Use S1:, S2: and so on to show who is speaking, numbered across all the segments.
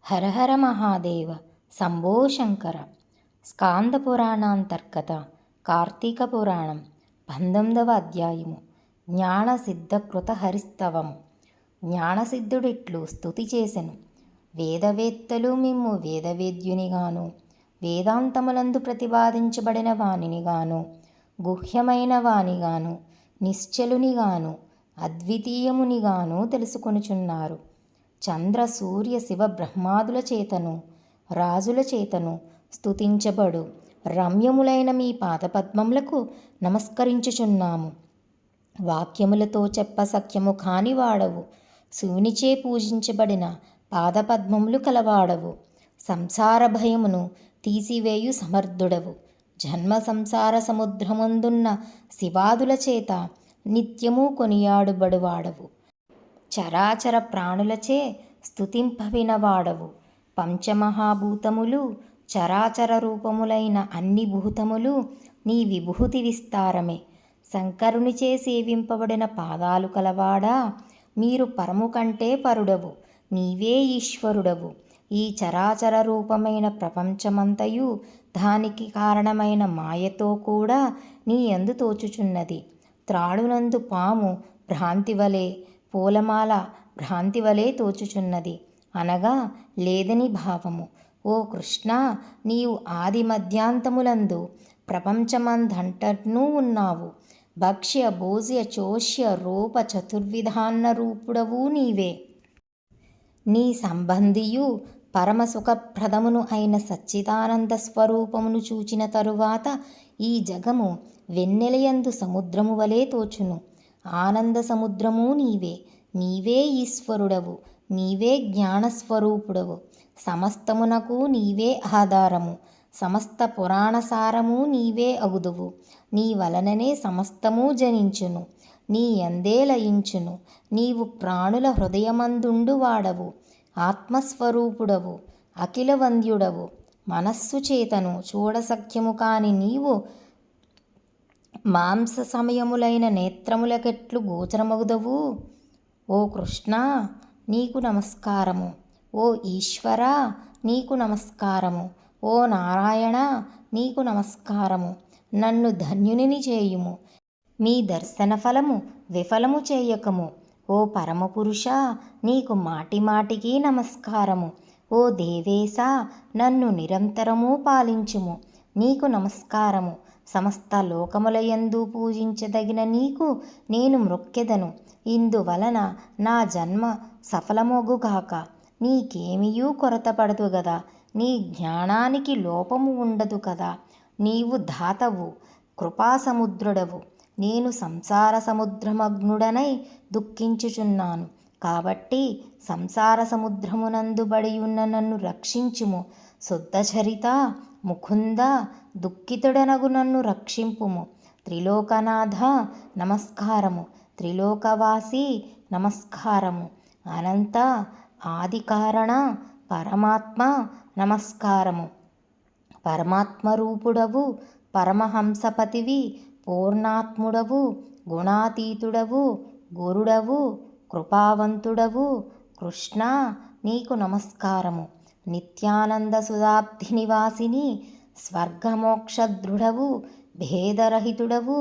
S1: హర హర మహాదేవ శంభో శంకర. స్కాంద పురాణాంతర్గత కార్తీక పురాణం 19వ అధ్యాయము. జ్ఞానసిద్ధకృత హరిస్తవము. జ్ఞానసిద్ధుడిట్లు స్తుతి చేసెను. వేదవేత్తలు మిమ్ము వేదవేద్యునిగాను, వేదాంతములందు ప్రతిపాదించబడిన వానినిగాను, గుహ్యమైన వానిగాను, నిశ్చలునిగాను, అద్వితీయమునిగాను తెలుసుకొనుచున్నారు. చంద్ర సూర్య శివ బ్రహ్మాదుల చేతను, రాజుల చేతను స్తుతించబడు రమ్యములైన మీ పాదపద్మములకు నమస్కరించుచున్నాము. వాక్యములతో చెప్పసఖ్యము కాని వాడవు, శివునిచే పూజించబడిన పాదపద్మములు కలవాడవు. సంసార భయమును తీసివేయు సమర్థుడవు. జన్మ సంసార సముద్రమందున్న శివాదుల చేత నిత్యము కొనియాడుబడువాడవు. చరాచర ప్రాణులచే స్తుతింపవినవాడవు. పంచమహాభూతములు, చరాచర రూపములైన అన్ని భూతములు నీ విభూతి విస్తారమే. శంకరునిచే సేవింపబడిన పాదాలు కలవాడా, మీరు పరము కంటే పరుడవు, నీవే ఈశ్వరుడవు. ఈ చరాచర రూపమైన ప్రపంచమంతయు దానికి కారణమైన మాయతో కూడా నీ యందు తోచుచున్నది. త్రాడునందు పాము భ్రాంతివలే, పూలమాల భ్రాంతివలే తోచుచున్నది అనగా లేదని భావము. ఓ కృష్ణ, నీవు ఆది మధ్యాంతములందు ప్రపంచమందంటనూ ఉన్నావు. భక్ష్య భోజ్య చోష్య రూప చతుర్విధాన్న రూపుడవు నీవే. నీ సంబంధియు పరమసుఖప్రదమును అయిన సచ్చిదానంద స్వరూపమును చూచిన తరువాత ఈ జగము వెన్నెలయందు సముద్రము వలె తోచును. ఆనంద సముద్రము నీవే. నీవే ఈశ్వరుడవు, నీవే జ్ఞానస్వరూపుడవు. సమస్తమునకు నీవే ఆధారము, సమస్త పురాణసారము నీవే అగుదువు. నీ వలననే సమస్తము జనించును, నీ యందే లయించును. నీవు ప్రాణుల హృదయమందుండు వాడవు, ఆత్మస్వరూపుడవు, అఖిల వంద్యుడవు. మనస్సు చేతను చూడసఖ్యము కాని నీవు మాంస సమయములైన నేత్రములకెట్లు గోచరమగుదవు. ఓ కృష్ణ, నీకు నమస్కారము. ఓ ఈశ్వర, నీకు నమస్కారము. ఓ నారాయణ, నీకు నమస్కారము. నన్ను ధన్యునిని చేయుము, మీ దర్శన ఫలము విఫలము చేయకము. ఓ పరమపురుష, నీకు మాటిమాటికి నమస్కారము. ఓ దేవేశ, నన్ను నిరంతరము పాలించుము, నీకు నమస్కారము. సమస్త లోకములయందు పూజించదగిన నీకు నేను మ్రొక్కెదను. ఇందువలన నా జన్మ సఫలమొగుగాక. నీకేమియూ కొరత పడదు గదా, నీ జ్ఞానానికి లోపము ఉండదు కదా. నీవు దాతవు, కృపాసముద్రుడవు. నేను సంసార సముద్రమగ్నుడనై దుఃఖించుచున్నాను. కాబట్టి సంసార సముద్రమునందు బడియున్న నన్ను రక్షించుము. శుద్ధచరిత ముకుంద, దుఃఖితుడనగు నన్ను రక్షింపుము. త్రిలోకనాథ నమస్కారము. త్రిలోకవాసి నమస్కారము. అనంత ఆదికారణ పరమాత్మ నమస్కారము. పరమాత్మరూపుడవు, పరమహంసపతివి, పూర్ణాత్ముడవు, గుణాతీతుడవు, గురుడవు, కృపావంతుడవు. కృష్ణ, నీకు నమస్కారము. నిత్యానంద సుధాబ్ధి నివాసిని, స్వర్గమోక్షదృఢవు, భేదరహితుడవు,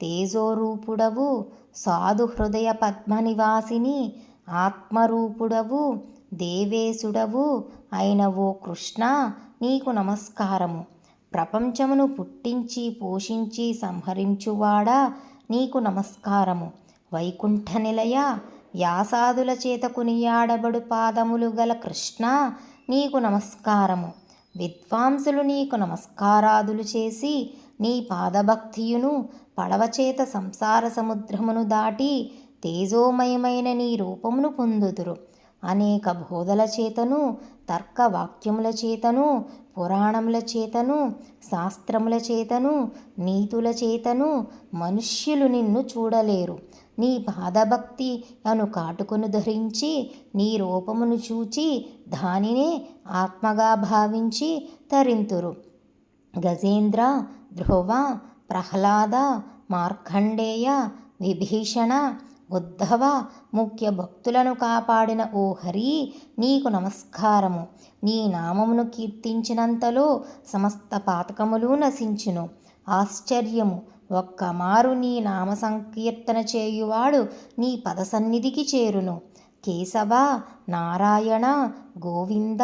S1: తేజోరూపుడవు, సాధు హృదయ పద్మనివాసిని, ఆత్మరూపుడవు, దేవేశుడవు అయిన ఓ కృష్ణ, నీకు నమస్కారము. ప్రపంచమును పుట్టించి పోషించి సంహరించువాడా, నీకు నమస్కారము. వైకుంఠ నిలయ, వ్యాసాదుల చేత కొనియాడబడు పాదములు గల కృష్ణ, నీకు నమస్కారము. విద్వాంసులు నీకు నమస్కారాదులు చేసి నీ పాదభక్తియును పడవచేత సంసార సముద్రమును దాటి తేజోమయమైన నీ రూపమును పొందుదురు. అనేక బోధల చేతను, తర్కవాక్యముల చేతను, పురాణముల చేతను, శాస్త్రముల చేతను, నీతుల చేతను మనుష్యులు నిన్ను చూడలేరు. నీ పాదభక్తి అను కాటుకను ధరించి నీ రూపమును చూచి దానినే ఆత్మగా భావించి తరింతురు. గజేంద్ర, ధ్రువ, ప్రహ్లాద, మార్కండేయ, విభీషణ, ఉద్ధవ, ముఖ్య భక్తులను కాపాడిన ఓ హరి, నీకు నమస్కారము. నీ నామమును కీర్తించినంతలో సమస్త పాతకములు నశించును. ఆశ్చర్యము, ఒక్కమారు నీ నామ సంకీర్తన చేయువాడు నీ పద సన్నిధికి చేరును. కేశవ, నారాయణ, గోవింద,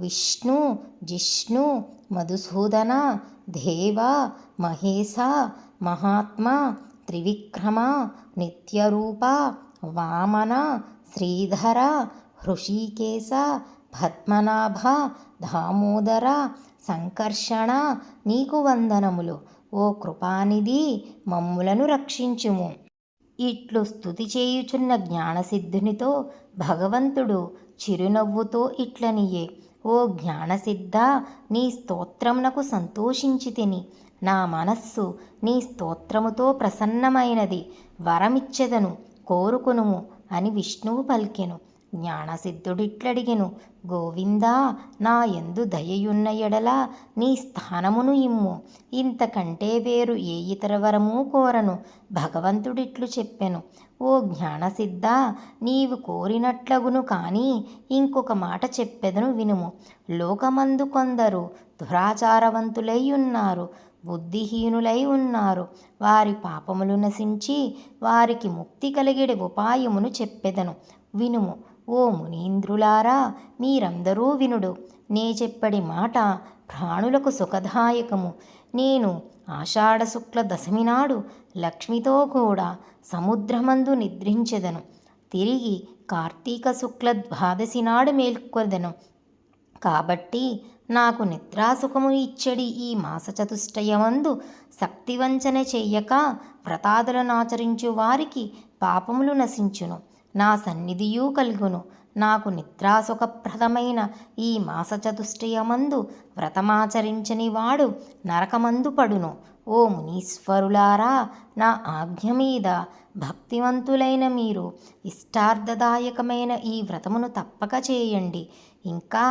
S1: విష్ణు, జిష్ణు, మధుసూదన, దేవ, మహేశ, మహాత్మ, త్రివిక్రమ, నిత్యరూప, వామన, శ్రీధర, హృషీకేశ, పద్మనాభ, దామోదర, సంకర్షణ, నీకు వందనములు. ఓ కృపానిధి, మమ్ములను రక్షించుము. ఇట్లు స్తుతి చేయుచున్న జ్ఞానసిద్ధునితో భగవంతుడు చిరునవ్వుతో ఇట్లనియే, ఓ జ్ఞానసిద్ధ, నీ స్తోత్రమునకు సంతోషించితిని. నా మనస్సు నీ స్తోత్రముతో ప్రసన్నమైనది. వరమిచ్చెదను, కోరుకొనుము అని విష్ణువు పలికెను. జ్ఞానసిద్ధుడిట్లడిగెను, గోవిందా, నా యందు దయయున్న ఎడల నీ స్థానమును ఇమ్ము. ఇంతకంటే వేరు ఏ ఇతర వరము కోరను. భగవంతుడిట్లు చెప్పెను, ఓ జ్ఞానసిద్ధ, నీవు కోరినట్లగును. కానీ ఇంకొక మాట చెప్పెదను వినుము. లోకమందు కొందరు దురాచారవంతులై ఉన్నారు, బుద్ధిహీనులై ఉన్నారు. వారి పాపములు నశించి వారికి ముక్తి కలిగేడి ఉపాయమును చెప్పెదను, వినుము. ఓ మునీంద్రులారా, మీరందరూ వినుడు. నే చెప్పడి మాట ప్రాణులకు సుఖదాయకము. నేను ఆషాఢ శుక్ల దశమి నాడు లక్ష్మితో కూడా సముద్రమందు నిద్రించెదను. తిరిగి కార్తీక శుక్ల ద్వాదశి నాడు మేల్కొదెను. కాబట్టి నాకు నిద్రాసుఖము ఇచ్చడి ఈ మాస చతుష్టయమందు శక్తివంచన చెయ్యక వ్రతాదులనాచరించు వారికి పాపములు నశించును, నా సన్నిధియు కలుగును. నాకు నిద్రాసుఖప్రదమైన ఈ మాస చతుష్టయమందు వ్రతమాచరించని వాడు నరకమందు పడును. ఓ మునీశ్వరులారా, నా ఆజ్ఞ మీద భక్తివంతులైన మీరు ఇష్టార్థదాయకమైన ఈ వ్రతమును తప్పక చేయండి. ఇంకా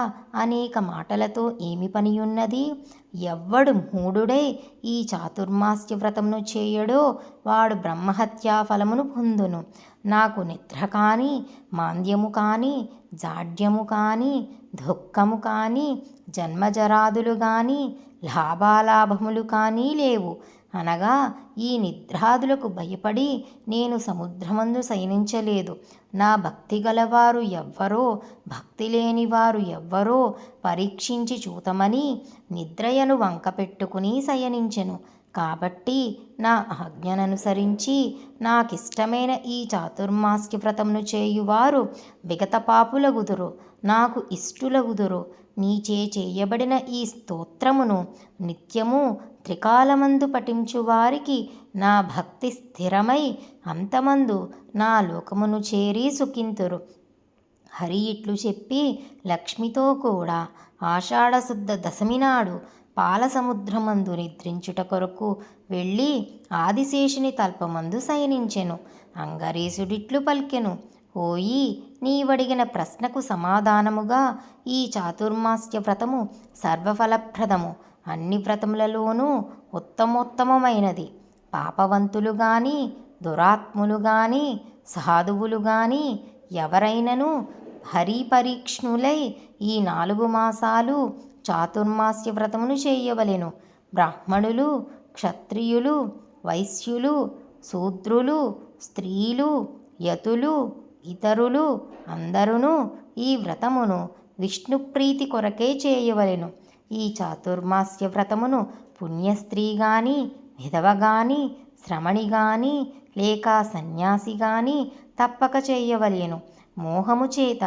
S1: అనేక మాటలతో ఏమి పనియున్నది? ఎవ్వడు మూఢుడై ఈ చాతుర్మాస్య వ్రతమును చేయడో వాడు బ్రహ్మహత్యా ఫలమును పొందును. నాకు నిద్ర కానీ, మాంద్యము కానీ, జాడ్యము కానీ, దుఃఖము కానీ, జన్మజరాదులు కానీ, లాభాలాభములు కానీ లేవు. అనగా ఈ నిద్రాదులకు భయపడి నేను సముద్రమందు శయనించలేదు. నా భక్తి గలవారు ఎవ్వరో, భక్తి లేనివారు ఎవ్వరో పరీక్షించి చూతమని నిద్రయను వంక పెట్టుకుని శయనించెను. కాబట్టి నా ఆజ్ఞననుసరించి నాకిష్టమైన ఈ చాతుర్మాస్య వ్రతమును చేయువారు విగతపాపులగుదురు, నాకు ఇష్టులగుదురు. నీచే చేయబడిన ఈ స్తోత్రమును నిత్యము త్రికాలమందు పఠించు వారికి నా భక్తి స్థిరమై అంతమందు నా లోకమును చేరి సుఖింతురు. హరి ఇట్లు చెప్పి లక్ష్మితో కూడా ఆషాఢశుద్ధ దశమి నాడు పాలసముద్రమందు నిద్రించుట కొరకు వెళ్ళి ఆదిశేషుని తల్పమందు శయనించెను. అంగరీషుడిట్లు పలికెను, ఓయి, నీవడిగిన ప్రశ్నకు సమాధానముగా ఈ చాతుర్మాస్య వ్రతము సర్వఫలప్రదము, అన్ని వ్రతములలోనూ ఉత్తమోత్తమమైనది. పాపవంతులు గాని, దురాత్ములు గాని, సాధువులు గాని ఎవరైనను హరిపరీక్ష్ణులై ఈ 4 మాసాలు చాతుర్మాస్య వ్రతమును చేయవలెను. బ్రాహ్మణులు, క్షత్రియులు, వైశ్యులు, శూద్రులు, స్త్రీలు, యతులు, ఇతరులు అందరును ఈ వ్రతమును విష్ణుప్రీతి కొరకే చేయవలెను. ఈ చాతుర్మాస్య వ్రతమును పుణ్యస్త్రీ గాని, విధవ గాని, శ్రమణి గాని, లేక సన్యాసి గాని తప్పక చేయవలెను. మోహము చేత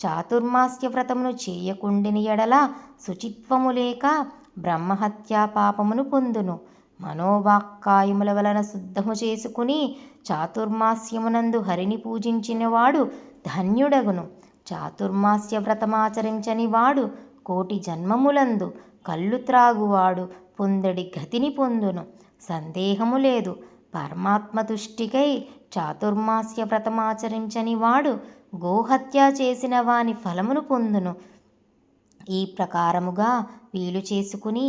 S1: చాతుర్మాస్య వ్రతమును చేయకుండిన ఎడల శుచిత్వము లేక బ్రహ్మహత్యా పాపమును పొందును. మనోవాక్కాయముల వలన శుద్ధము చేసుకుని చాతుర్మాస్యమునందు హరిని పూజించినవాడు ధన్యుడగును. చాతుర్మాస్య వ్రతమాచరించని వాడు 1,000,000 జన్మములందు కళ్ళు త్రాగువాడు పొందడి గతిని పొందును. సందేహము లేదు, పరమాత్మ తుష్టికై చాతుర్మాస్య వ్రతమాచరించని వాడు గోహత్య చేసిన వాని ఫలమును పొందును. ఈ ప్రకారముగా వీలు చేసుకుని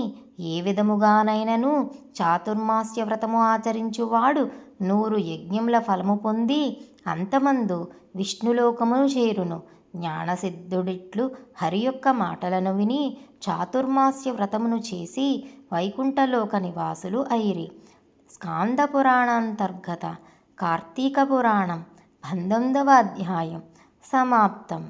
S1: ఏ విధముగానైనను చాతుర్మాస్య వ్రతము ఆచరించువాడు 100 యజ్ఞముల ఫలము పొంది అంతమందు విష్ణులోకమును చేరును. జ్ఞానసిద్ధుడిట్లు హరి యొక్క మాటలను విని చాతుర్మాస్య వ్రతమును చేసి వైకుంఠలోక నివాసులు అయిరి. స్కాంద పురాణాంతర్గత కార్తీక పురాణం 19వ అధ్యాయం సమాప్తం.